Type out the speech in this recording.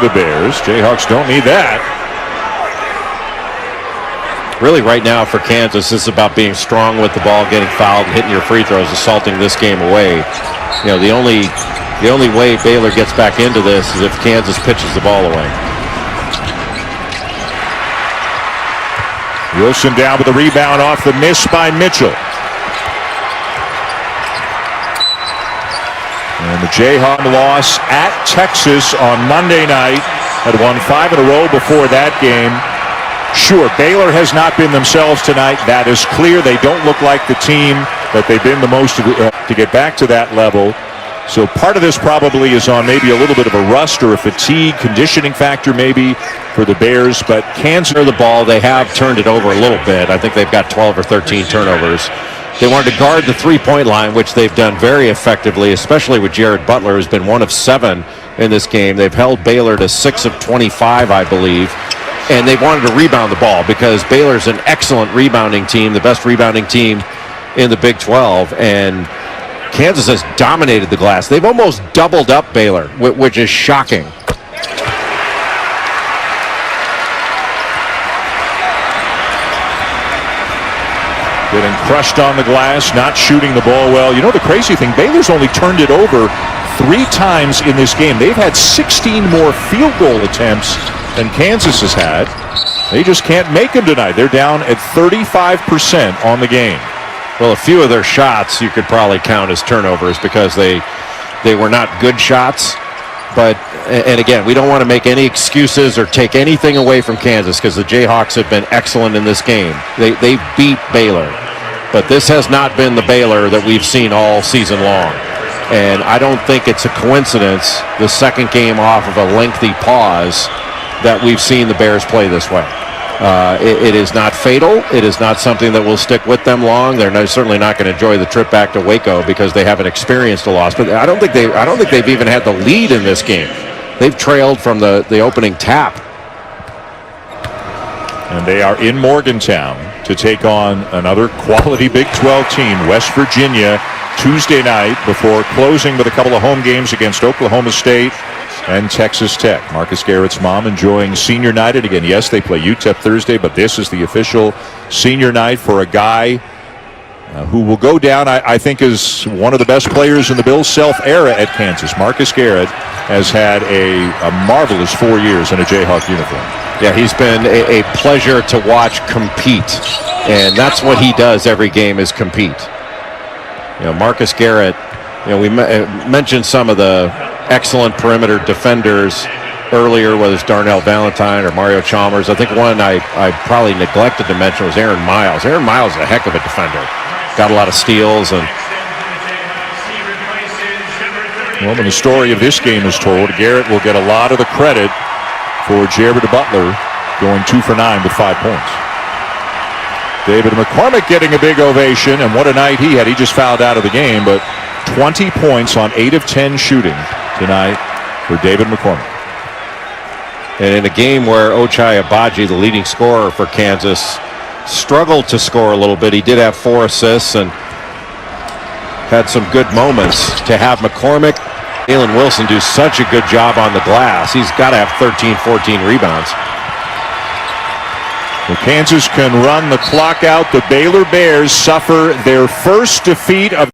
The Bears. Jayhawks don't need that. Really, right now for Kansas, this is about being strong with the ball, getting fouled, hitting your free throws, assaulting this game away. You know, the only way Baylor gets back into this is if Kansas pitches the ball away. Wilson down with the rebound off the miss by Mitchell. And the Jayhawk loss at Texas on Monday night. Had won 5 in a row before that game. Sure, Baylor has not been themselves tonight. That is clear. They don't look like the team that they've been the most to get back to that level. So part of this probably is on maybe a little bit of a rust or a fatigue conditioning factor maybe for the Bears. But Kansas, the ball, they have turned it over a little bit. I think they've got 12 or 13 turnovers. They wanted to guard the three-point line, which they've done very effectively, especially with Jared Butler, who's been 1 of 7 in this game. They've held Baylor to 6 of 25, I believe. And they wanted to rebound the ball because Baylor's an excellent rebounding team, the best rebounding team in the Big 12. And Kansas has dominated the glass. They've almost doubled up Baylor, which is shocking. Getting crushed on the glass, not shooting the ball well. You know the crazy thing, Baylor's only turned it over 3 times in this game. They've had 16 more field goal attempts than Kansas has had. They just can't make them tonight. They're down at 35% on the game. Well, a few of their shots you could probably count as turnovers because they were not good shots. But, and again, we don't want to make any excuses or take anything away from Kansas because the Jayhawks have been excellent in this game. They beat Baylor. But this has not been the Baylor that we've seen all season long. And I don't think it's a coincidence, the second game off of a lengthy pause, that we've seen the Bears play this way. It is not fatal. It is not something that will stick with them long. They're certainly not going to enjoy the trip back to Waco because they haven't experienced a loss. But I don't think they've even had the lead in this game. They've trailed from the opening tap. And they are in Morgantown to take on another quality Big 12 team, West Virginia, Tuesday night before closing with a couple of home games against Oklahoma State and Texas Tech. Marcus Garrett's mom enjoying senior night. And again, yes, they play UTEP Thursday, but this is the official senior night for a guy who will go down, I think, as one of the best players in the Bill Self era at Kansas. Marcus Garrett has had a marvelous 4 years in a Jayhawk uniform. Yeah, he's been a pleasure to watch compete. And that's what he does every game is compete. You know, Marcus Garrett, you know, we mentioned some of the excellent perimeter defenders earlier, whether it's Darnell Valentine or Mario Chalmers. I think one I probably neglected to mention was Aaron Miles. Aaron Miles is a heck of a defender. Got a lot of steals. And well, when the story of this game is told, Garrett will get a lot of the credit for Jared Butler going 2 for 9 with 5 points. David McCormick getting a big ovation, and what a night he had. He just fouled out of the game, but 20 points on 8 of 10 shooting tonight for David McCormick. And in a game where Ochai Agbaji, the leading scorer for Kansas, struggled to score a little bit, he did have 4 assists and had some good moments. To have McCormick, Jalen Wilson do such a good job on the glass, he's got to have 13, 14 rebounds. Well, Kansas can run the clock out. The Baylor Bears suffer their first defeat of